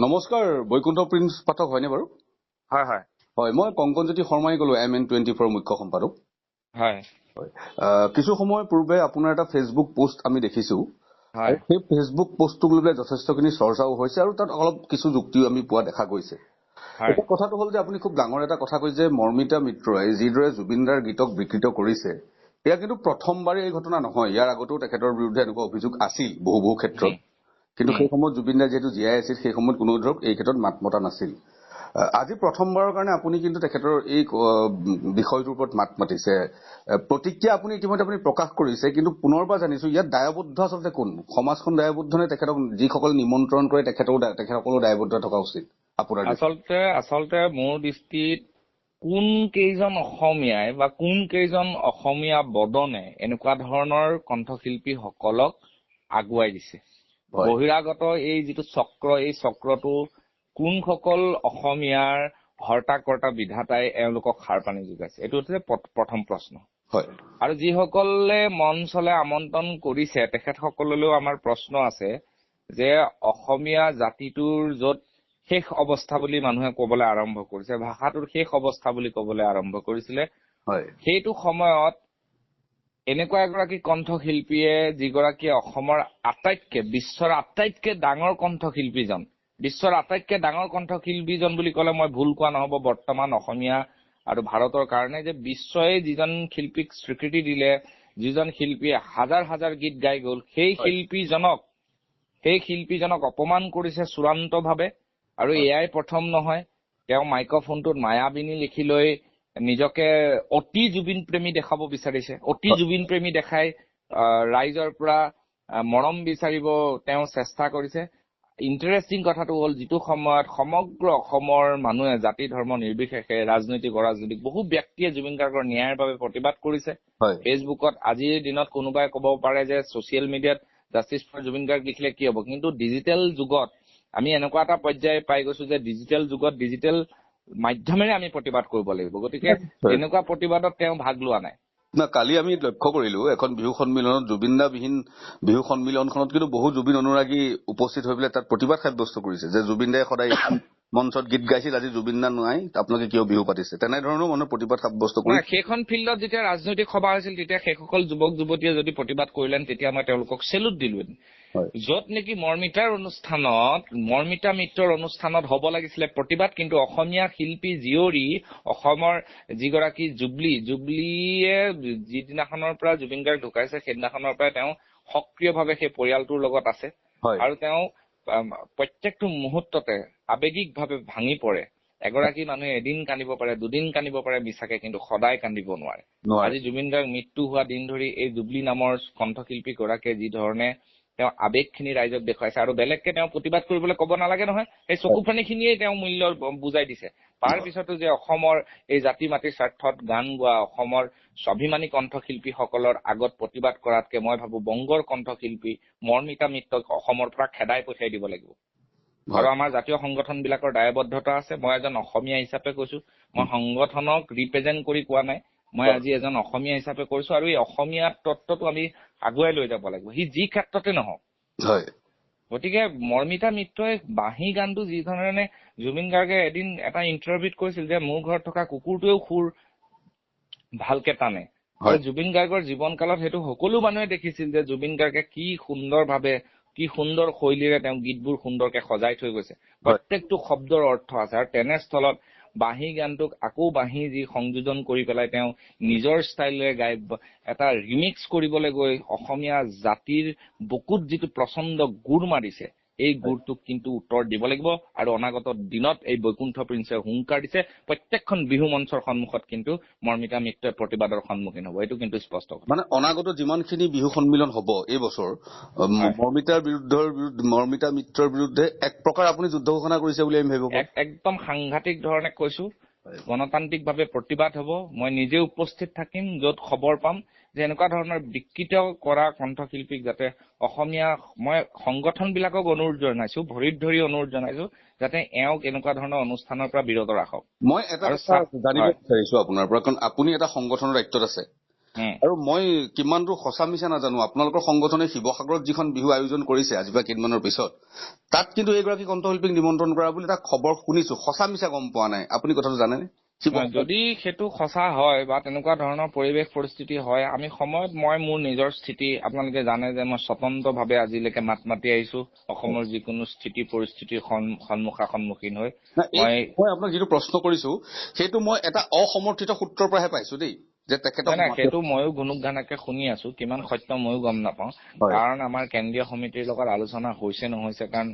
নমস্কাৰ বৈকুণ্ঠ প্ৰিন্স পাঠক হয়নে বাৰু? হয় হয় হয়, মই কংকনজ্যোতি শৰ্মাই ক'লো MN24 মুখ্য সম্পাদক। হয় কিছু সময় পূৰ্বে আপোনাৰ এটা ফেচবুক পোষ্ট আমি দেখিছো আৰু সেই ফেচবুক পোষ্টটোক লৈ যথেষ্টখিনি চৰ্চাও হৈছে আৰু তাত অলপ কিছু যুক্তিও আমি পোৱা দেখা গৈছে। এটা কথাটো হ'ল যে আপুনি খুব ডাঙৰ এটা কথা কৈছে যে মৰ্মিতা মিত্ৰই যিদৰে জুবিনদাৰ গীতক বিকৃত কৰিছে, এয়া কিন্তু প্ৰথমবাৰে এই ঘটনা নহয়। ইয়াৰ আগতেও তেখেতৰ বিৰুদ্ধে এনেকুৱা অভিযোগ আছিল বহু ক্ষেত্ৰত, কিন্তু সেই সময়ত জুবিনদাৰ যিহেতু জীয়াই আছিল সেই সময়ত কোনো ধৰক এই ক্ষেত্ৰত মাত মতা নাছিল। আজি প্ৰথমবাৰৰ কাৰণে আপুনি কিন্তু তেখেতৰ এই বিষয়টোৰ ওপৰত মাত মাতিছে, প্ৰতিক্ৰিয়া আপুনি ইতিমধ্যে আপুনি প্ৰকাশ কৰিছে, কিন্তু পুনৰবাৰ জানিছো ইয়াত দায়বদ্ধ আচলতে কোন? সমাজখন দায়বদ্ধ নে তেখেতক যিসকল নিমন্ত্ৰণ কৰে তেখেতসকলো দায়বদ্ধ থকা উচিত আপোনাৰ? আচলতে মোৰ দৃষ্টিত কোন কেইজন অসমীয়াই বা কোন কেইজন অসমীয়া বদনে এনেকুৱা ধৰণৰ কণ্ঠশিল্পীসকলক আগুৱাই দিছে? বহিৰাগত এই যিটো চক্ৰ, এই চক্ৰটো কোনসকল অসমীয়াৰ হৰ্তা-কৰ্তা বিধাতাই এওঁলোকক সাৰ পানী যোগাইছে? এইটো হৈছে প্ৰথম প্ৰশ্ন। আৰু যিসকলে মঞ্চলে আমন্ত্ৰণ কৰিছে তেখেতসকললৈও আমাৰ প্ৰশ্ন আছে যে অসমীয়া জাতিটোৰ য'ত শেষ অৱস্থা বুলি মানুহে ক'বলৈ আৰম্ভ কৰিছে, ভাষাটোৰ শেষ অৱস্থা বুলি ক'বলৈ আৰম্ভ কৰিছিলে, সেইটো সময়ত এনেকুৱা এগৰাকী কণ্ঠশিল্পীয়ে যিগৰাকীয়ে অসমৰ বিশ্বৰ আটাইতকৈ ডাঙৰ কণ্ঠশিল্পীজন, বিশ্বৰ আটাইতকৈ ডাঙৰ কণ্ঠশিল্পীজন বুলি ক'লে মই ভুল কোৱা নহ'ব বৰ্তমান অসমীয়া আৰু ভাৰতৰ কাৰণে, যে বিশ্বই যিজন শিল্পীক স্বীকৃতি দিলে, যিজন শিল্পীয়ে হাজাৰ হাজাৰ গীত গাই গ'ল, সেই শিল্পীজনক অপমান কৰিছে চূড়ান্তভাৱে। আৰু এয়াই প্ৰথম নহয়, তেওঁ মাইক্ৰফোনটোত মায়াবিনী লিখি লৈ নিজকে অতি জুবিন প্ৰেমী দেখাব বিচাৰিছে। অতি জুবিন প্ৰেমী দেখাই ৰাইজৰ পৰা মৰম বিচাৰিব তেওঁ চেষ্টা কৰিছে। ইণ্টাৰেষ্টিং কথাটো হ'ল যিটো সময়ত সমগ্ৰ অসমৰ মানুহে জাতি ধৰ্ম নিৰ্বিশেষে ৰাজনৈতিক অৰাজনৈতিক বহু ব্যক্তিয়ে জুবিন গাৰ্গৰ ন্যায়ৰ বাবে প্ৰতিবাদ কৰিছে। ফেচবুকত আজিৰ দিনত কোনোবাই ক'ব পাৰে যে ছচিয়েল মিডিয়াত জাষ্টিছ ফৰ জুবিন গাৰ্গ লিখিলে কি হ'ব, কিন্তু ডিজিটেল যুগত আমি এনেকুৱা এটা পৰ্যায় পাই গৈছো যে ডিজিটেল যুগত ডিজিটেল মাধ্যমেৰে আমি প্ৰতিবাদ কৰিব লাগিব। গতিকে এনেকুৱা প্ৰতিবাদত তেওঁ ভাগ লোৱা নাই। কালি আমি লক্ষ্য কৰিলো এখন বিহু সন্মিলনত জুবিনদাবিহীন বিহু সন্মিলনখনত কিন্তু বহু জুবিন অনুৰাগী উপস্থিত হৈ পেলাই তাত প্ৰতিবাদ সাব্যস্ত কৰিছে যে জুবিনদাই সদায় মঞ্চত গীত গাইছিল, আজি জুবিনদা নাই, আপোনালোকে কিয় বিহু পাতিছে, তেনেধৰণৰ মানুহ প্ৰতিবাদ সাব্যস্ত কৰিছে। সেইখন ফিল্ডত যেতিয়া ৰাজনৈতিক সভা হৈছিল তেতিয়া সেইসকল যুৱক যুৱতীয়ে যদি প্ৰতিবাদ কৰিলেন তেতিয়া মই তেওঁলোকক চেলুট দিলোহেঁতেন। য'ত নেকি মৰ্মিতা মিত্ৰৰ অনুষ্ঠানত হ'ব লাগিছিলে প্ৰতিবাদ, কিন্তু অসমীয়া শিল্পী জীয়ৰী অসমৰ যিগৰাকী জুবলীয়ে যিদিনাখনৰ পৰা জুবিন গাৰ্গ ঢুকাইছে সেইদিনাখনৰ পৰাই তেওঁ সক্ৰিয়ভাৱে সেই পৰিয়ালটোৰ লগত আছে আৰু তেওঁ প্ৰত্যেকটো মুহূৰ্ততে আৱেগিকভাৱে ভাঙি পৰে। এগৰাকী মানুহে এদিন কান্দিব পাৰে, দুদিন কান্দিব পাৰে মিছাকে, কিন্তু সদায় কান্দিব নোৱাৰে। আজি জুবিন গাৰ্গ মৃত্যু হোৱা দিন ধৰি এই জুবলী নামৰ কণ্ঠশিল্পী গৰাকীয়ে যি ধৰণে তেওঁ আৱেগখিনি ৰাইজক দেখুৱাইছে, আৰু বেলেগকে তেওঁ প্ৰতিবাদ কৰিবলৈ ক'ব নালাগে নহয়, সেই চকু পানীখিনিয়ে তেওঁ মূল্য বুজাই দিছে। তাৰ পিছতো যে অসমৰ এই জাতি মাটিৰ স্বাৰ্থত গান গোৱা অসমৰ স্বাভিমানী কণ্ঠশিল্পীসকলৰ আগত প্ৰতিবাদ কৰাতকে মই ভাবো বংগৰ কণ্ঠশিল্পী মৰ্মিতা মিত্ৰক অসমৰ পৰা খেদাই পঠিয়াই দিব লাগিব। আৰু আমাৰ জাতীয় সংগঠন বিলাকৰ দায়বদ্ধতা আছে। মই এজন অসমীয়া হিচাপে কৈছো, মই সংগঠনক ৰিপ্ৰেজেন্ট কৰি কোৱা নাই, মই আজি এজন অসমীয়া হিচাপে কৈছো, আৰু এই অসমীয়া তত্ত্বটো আমি আগুৱাই লৈ যাব লাগিব, সি যি ক্ষেত্ৰতে নহওক। গতিকে মৰ্মিতা মিত্ৰই বাঁহী গানটো যি ধৰণে জুবিন গাৰ্গে এদিন এটা ইণ্টাৰভিউত কৈছিল যে মোৰ ঘৰত থকা কুকুৰটোৱেও সুৰ ভালকে টানে, আৰু জুবিন গাৰ্গৰ জীৱন কালত সেইটো সকলো মানুহে দেখিছিল যে জুবিন গাৰ্গে কি সুন্দৰভাৱে কি সুন্দৰ শৈলীৰে তেওঁ গীতবোৰ সুন্দৰকে সজাই থৈ গৈছে। প্ৰত্যেকটো শব্দৰ অৰ্থ আছে, আৰু তেনেস্থলত বাঁহী গানটোক আকৌ বাঁহী যি সংযোজন কৰি পেলাই তেওঁ নিজৰ ষ্টাইলেৰে গাই এটা ৰিমিক্স কৰিবলৈ গৈ অসমীয়া জাতিৰ বুকুত যিটো প্ৰচণ্ড গুৰ মাৰিছে, এই গুৰটোক কিন্তু উত্তৰ দিব লাগিব। আৰু অনাগত দিনত এই বৈকুণ্ঠ প্ৰিন্সে হুংকাৰ দিছে, প্ৰত্যেকখন বিহু মঞ্চৰ সন্মুখত কিন্তু মৰ্মিতা মিত্ৰই প্ৰতিবাদৰ সন্মুখীন হ'ব, এইটো কিন্তু স্পষ্ট। মানে অনাগত যিমানখিনি বিহু সন্মিলন হ'ব এই বছৰ, মৰ্মিতা মিত্ৰৰ বিৰুদ্ধে এক প্ৰকাৰ আপুনি যুদ্ধ ঘোষণা কৰিছে বুলি আমি ভাবিব পাৰোঁ। একদম সাংঘাতিক ধৰণে কৈছো, গণতান্ত্ৰিকভাৱে প্ৰতিবাদ হ'ব। মই নিজে উপস্থিত থাকিম য'ত খবৰ পাম যে এনেকুৱা ধৰণৰ বিকৃত কৰা কণ্ঠশিল্পীক যাতে অসমীয়া, মই সংগঠন বিলাকক অনুৰোধ জনাইছো, ভৰিত ধৰি অনুৰোধ জনাইছো যাতে এওঁক এনেকুৱা ধৰণৰ অনুষ্ঠানৰ পৰা বিৰত ৰাখক। মই এটা কথা জানিব বিচাৰিছো আপোনাৰ পৰা, কাৰণ আপুনি এটা সংগঠনৰ দায়িত্বত আছে, আৰু মই কিমান দূৰ সঁচা মিছা নাজানো, আপোনালোকৰ সংগঠনে শিৱসাগৰত যিখন বিহু আয়োজন কৰিছে আজি পৰা কেইদিনমানৰ পিছত, তাত কিন্তু এইগৰাকী কণ্ঠশিল্পীক নিমন্ত্ৰণ কৰা বুলি এটা খবৰ শুনিছো, সঁচা মিছা গম পোৱা নাই। আপুনি কথাটো জানেনে? যদি সেইটো সঁচা হয় বা তেনেকুৱা ধৰণৰ পৰিৱেশ পৰিস্থিতি হয়, আমি সময়ত মই মোৰ নিজৰ স্থিতি আপোনালোকে জানে যে মই স্বতন্ত্ৰভাৱে আজিলৈকে মাত মাতি আহিছো অসমৰ যিকোনো স্থিতি পৰিস্থিতিৰ সন্মুখীন হৈ। মই আপোনাক যিটো প্ৰশ্ন কৰিছো সেইটো মই এটা অসমৰ্থিত সূত্ৰৰ পৰাহে পাইছো দেই, যে তেখেতক সেইটো ময়ো গুণগানকে শুনি আছো, কিমান সত্য ময়ো গম নাপাওঁ। কাৰণ আমাৰ কেন্দ্ৰীয় সমিতিৰ লগত আলোচনা হৈছে নহৈছে, কাৰণ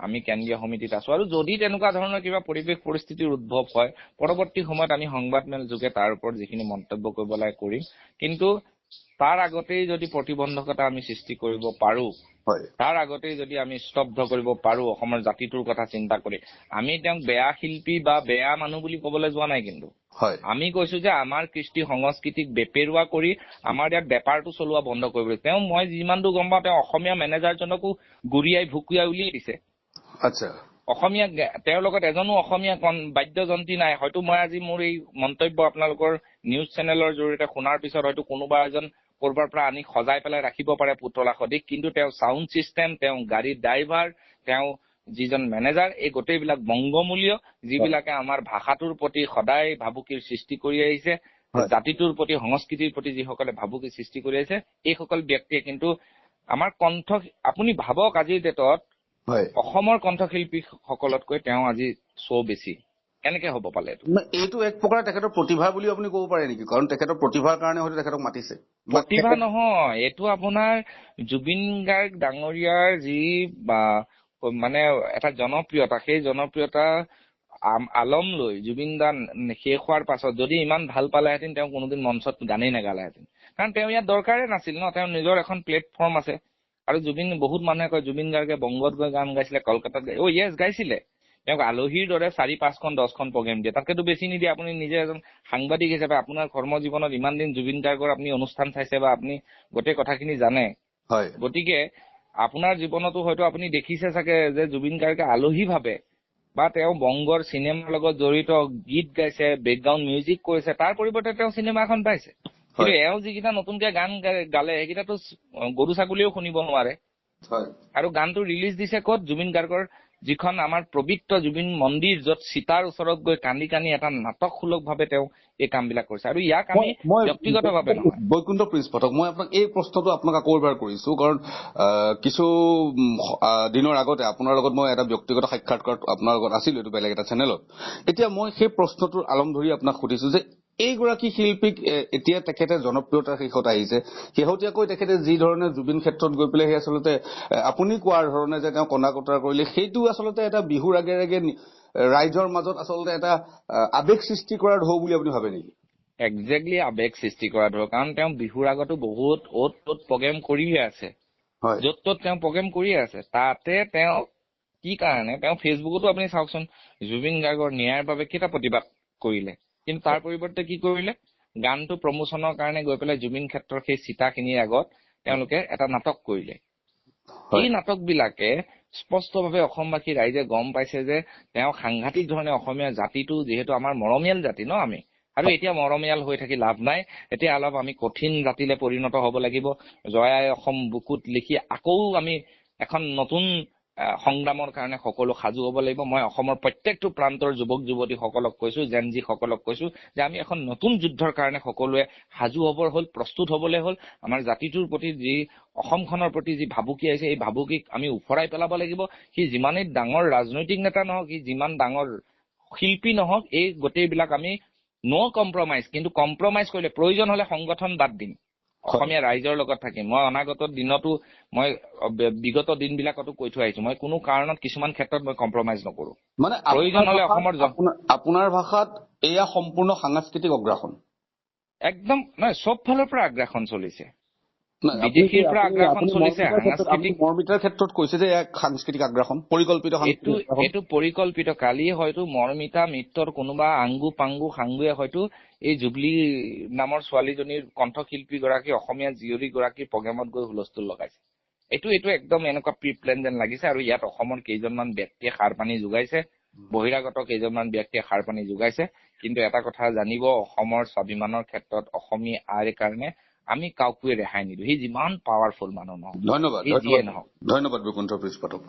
আমি কেন্দ্ৰীয় সমিতিত আছো। আৰু যদি তেনেকুৱা ধৰণৰ কিবা পৰিৱেশ পৰিস্থিতিৰ উদ্ভৱ হয়, পৰৱৰ্তী সময়ত আমি সংবাদমেল যোগে তাৰ ওপৰত যিখিনি মন্তব্য কৰিব লাগে কৰিম। কিন্তু তাৰ আগতেই যদি প্ৰতিবন্ধকতা আমি সৃষ্টি কৰিব পাৰো, তাৰ আগতেই যদি আমি স্তব্ধ কৰিব পাৰো অসমৰ জাতিটোৰ কথা চিন্তা কৰি, আমি তেওঁক বেয়া শিল্পী বা বেয়া মানুহ বুলি কবলৈ যোৱা নাই। কিন্তু আমি কৈছো যে আমাৰ কৃষ্টি সংস্কৃতিক বেপেৰুৱা কৰি আমাৰ ইয়াত বেপাৰটো চলোৱা বন্ধ কৰিব। তেওঁ মই যিমান দূৰ গম পাওঁ তেওঁ অসমীয়া মেনেজাৰজনকো গুৰিয়াই ভুকুৱাই উলিয়াই দিছে। আচ্ছা, অসমীয়া তেওঁৰ লগত এজনো অসমীয়া বাদ্যযন্ত্ৰী নাই। হয়তো মই আজি মোৰ এই মন্তব্য আপোনালোকৰ নিউজ চেনেলৰ জৰিয়তে শুনাৰ পিছত হয়তো কোনোবা এজন কৰবাৰ পৰা আনি সজাই পেলাই ৰাখিব পাৰে পুতলা সদৃশ, কিন্তু তেওঁ চাউণ্ড চিষ্টেম, তেওঁ গাড়ীৰ ড্ৰাইভাৰ, তেওঁ যিজন মেনেজাৰ, এই গোটেইবিলাক বংগমূলীয়, যিবিলাকে আমাৰ ভাষাটোৰ প্ৰতি সদায় ভাবুকিৰ সৃষ্টি কৰি আহিছে, জাতিটোৰ প্ৰতি সংস্কৃতিৰ প্ৰতি যিসকলে ভাবুকিৰ সৃষ্টি কৰি আহিছে, এইসকল ব্যক্তিয়ে কিন্তু আমাৰ কণ্ঠ, আপুনি ভাবক আজিৰ ডেটত অসমৰ কণ্ঠশিল্পী সকলতকৈ তেওঁ আজি শ্ব' বেছি। কেনেকে হ'ব পালে? এইটো এক প্ৰকাৰ তেখেতৰ প্ৰতিভা বুলি আপুনি ক'ব পাৰে নেকি? কাৰণ তেখেতৰ প্ৰতিভাৰ কাৰণে হয়তো তেখেতক মাতিছে। প্ৰতিভা নহয়, এইটো আপোনাৰ জুবিন গাৰ্গ ডাঙৰীয়াৰ যি মানে এটা জনপ্ৰিয়তা, সেই জনপ্ৰিয়তা আলম লৈ জুবিন দা শেষ হোৱাৰ পাছত যদি ইমান ভাল পালেহেঁতেন তেওঁ কোনোদিন মঞ্চত গানেই নেগালেহেঁতেন। কাৰণ তেওঁ ইয়াত দৰকাৰে নাছিল ন, তেওঁৰ নিজৰ এখন প্লেটফৰ্ম আছে। আৰু বহুত মানুহে কয় জুবিন গাৰ্গে বংগত গৈ গান গাইছিলে, কলকাতাত য়েছ গাইছিলে। তেওঁক আলহীৰ দৰে 4-5খন 10খন প্ৰগ্ৰেম দিয়ে, তাতকেতো বেছি নিদিয়ে। আপুনি নিজে এজন সাংবাদিক হিচাপে আপোনাৰ কৰ্ম জীৱনত ইমান দিন জুবিন গাৰ্গৰ আপুনি অনুষ্ঠান চাইছে বা আপুনি গোটেই কথাখিনি জানে। গতিকে আপোনাৰ জীৱনতো হয়তো আপুনি দেখিছে চাগে যে জুবিন গাৰ্গে আলহী ভাবে বা তেওঁ বংগৰ চিনেমাৰ লগত জড়িত গীত গাইছে, বেকগ্ৰাউণ্ড মিউজিক কৰিছে, তাৰ পৰিৱৰ্তে তেওঁ চিনেমা এখন পাইছে। কিন্তু এওঁ যিকেইটা নতুনকে গান গালে সেইকেইটাতো গৰু ছাগলীও শুনিব নোৱাৰে। আৰু গানটো ৰিলিজ দিছে ক'ত? জুবিন গাৰ্গৰ যিখন আমাৰ পবিত্ৰ জুবিন মন্দিৰ, য'ত সীতাৰ ওচৰত গৈ কান্দি কান্দি এটা নাটকসুলভ ভাৱে তেওঁ এই কাম বিলাক কৰিছে। আৰু ইয়াক আমি ব্যক্তিগতভাৱে নহয়। বৈকুণ্ঠ প্ৰিন্স পাঠক, মই আপোনাক এই প্ৰশ্নটো আপোনাক আকৌ এবাৰ কৰিছো, কাৰণ কিছু দিনৰ আগতে আপোনাৰ লগত মই এটা ব্যক্তিগত সাক্ষাৎকাৰ আপোনাৰ লগত আছিলো, এইটো বেলেগ এটা চেনেলত। এতিয়া মই সেই প্ৰশ্নটোৰ আলম ধৰি আপোনাক সুধিছো যে এইগৰাকী শিল্পীক এতিয়া তেখেতে জনপ্ৰিয়তাৰ শেষত আহিছে, শেহতীয়াকৈ তেখেতে যি ধৰণে জুবিন ক্ষেত্ৰত গৈ পেলাই সেই আচলতে আপুনি কোৱাৰ ধৰণে যে তেওঁ কন্দা কটাৰ কৰিলে, সেইটো আচলতে এটা বিহুৰ আগে আগে ৰাইজৰ মাজত আচলতে এটা আৱেগ সৃষ্টি কৰাৰ ঢৌ বুলি আপুনি ভাবে নেকি? একজেক্টলি আৱেগ সৃষ্টি কৰা ধৰক, কাৰণ তেওঁ বিহুৰ আগতো বহুত অ'ত ত'ত প্ৰগ্ৰেম কৰিয়ে আছে, য'ত ত'ত তেওঁ প্ৰগ্ৰেম কৰিয়ে আছে। তাতে তেওঁ কি কাৰণে তেওঁ ফেচবুকতো আপুনি চাওকচোন, জুবিন গাৰ্গৰ ন্যায়ৰ বাবে কেইটা প্ৰতিবাদ কৰিলে, কিন্তু তাৰ পৰিৱৰ্তে কি কৰিলে? গানটো প্ৰমোচনৰ কাৰণে গৈ পেলাই জুবিন ক্ষেত্ৰৰ সেই চিতাখিনিৰ আগত তেওঁলোকে এটা নাটক কৰিলে। এই নাটক বিলাকে স্পষ্টভাৱে অসমবাসী ৰাইজে গম পাইছে যে তেওঁ সাংঘাতিক ধৰণে অসমীয়া জাতিটো, যিহেতু আমাৰ মৰমীয়াল জাতি ন আমি, আৰু এতিয়া মৰমীয়াল হৈ থাকি লাভ নাই, এতিয়া অলপ আমি কঠিন জাতিলে পৰিণত হ'ব লাগিব। জয়াই অসম বুকুত লিখি আকৌ আমি এখন নতুন সংগ্ৰামৰ কাৰণে সকলো সাজু হ'ব লাগিব। মই অসমৰ প্ৰত্যেকটো প্ৰান্তৰ যুৱক যুৱতীসকলক কৈছো, জেনজি সকলক কৈছো যে আমি এখন নতুন যুদ্ধৰ কাৰণে সকলোৱে সাজু হ'বৰ হ'ল, প্ৰস্তুত হ'বলৈ হ'ল। আমাৰ জাতিটোৰ প্ৰতি যি অসমখনৰ প্ৰতি যি ভাবুকি আহিছে, এই ভাবুকিক আমি উফৰাই পেলাব লাগিব। সি যিমানেই ডাঙৰ ৰাজনৈতিক নেতা নহওক, সি যিমান ডাঙৰ শিল্পী নহওক, এই গোটেইবিলাক আমি ন' কম্প্ৰমাইজ। কিন্তু কম্প্ৰমাইজ কৰিলে প্ৰয়োজন হলে সংগঠন বাদ দিম, অসমীয়া ৰাইজৰ লগত থাকিম। মই অনাগত দিনতো, মই বিগত দিনবিলাকতো কৈ থৈ আহিছো, মই কোনো কাৰণত কিছুমান ক্ষেত্ৰত মই কম্প্ৰমাইজ নকৰো। মানে প্ৰয়োজন হলে অসমৰ আপোনাৰ ভাষাত এয়া সম্পূৰ্ণ সাংস্কৃতিক অগ্ৰাসন। একদম নহয়, চব ফালৰ পৰা আগ্ৰাসন চলিছে। বিদেশীৰ পৰা আগ্ৰাসন চলিছে, সাংস্কৃতিক মৰ্মিতাৰ ক্ষেত্ৰত কৈছে যে এক সাংস্কৃতিক আগ্ৰাসন, পৰিকল্পিত এইটো পৰিকল্পিত। কালি হয়তো মৰ্মিতা মিত্ৰৰ কোনোবা আংগু পাংগু সাংগুৱে হয়তো এই জুবলি নামৰ ছোৱালীজনীৰ কণ্ঠশিল্পী গৰাকী, অসমীয়া জীয়ৰী গৰাকীৰ প্ৰগ্ৰেমত গৈ হুলস্থুল লগাইছে। এইটো একদম এনেকুৱা প্ৰি প্লেন যেন লাগিছে। আৰু ইয়াত অসমৰ কেইজনমান ব্যক্তিয়ে সাৰ পানী যোগাইছে, বহিৰাগত কেইজনমান ব্যক্তিয়ে সাৰ পানী যোগাইছে। কিন্তু এটা কথা জানিব, অসমৰ স্বাভিমানৰ ক্ষেত্ৰত অসমীয়া আইৰ কাৰণে আমি কাউকে ৰেহাই নিদিওঁ। সি যিমান পাৱাৰফুল মানুহ নহওক, ধন্যবাদ সি যিয়ে নহওক। ধন্যবাদ বৈকুণ্ঠ প্ৰিজ পাঠক।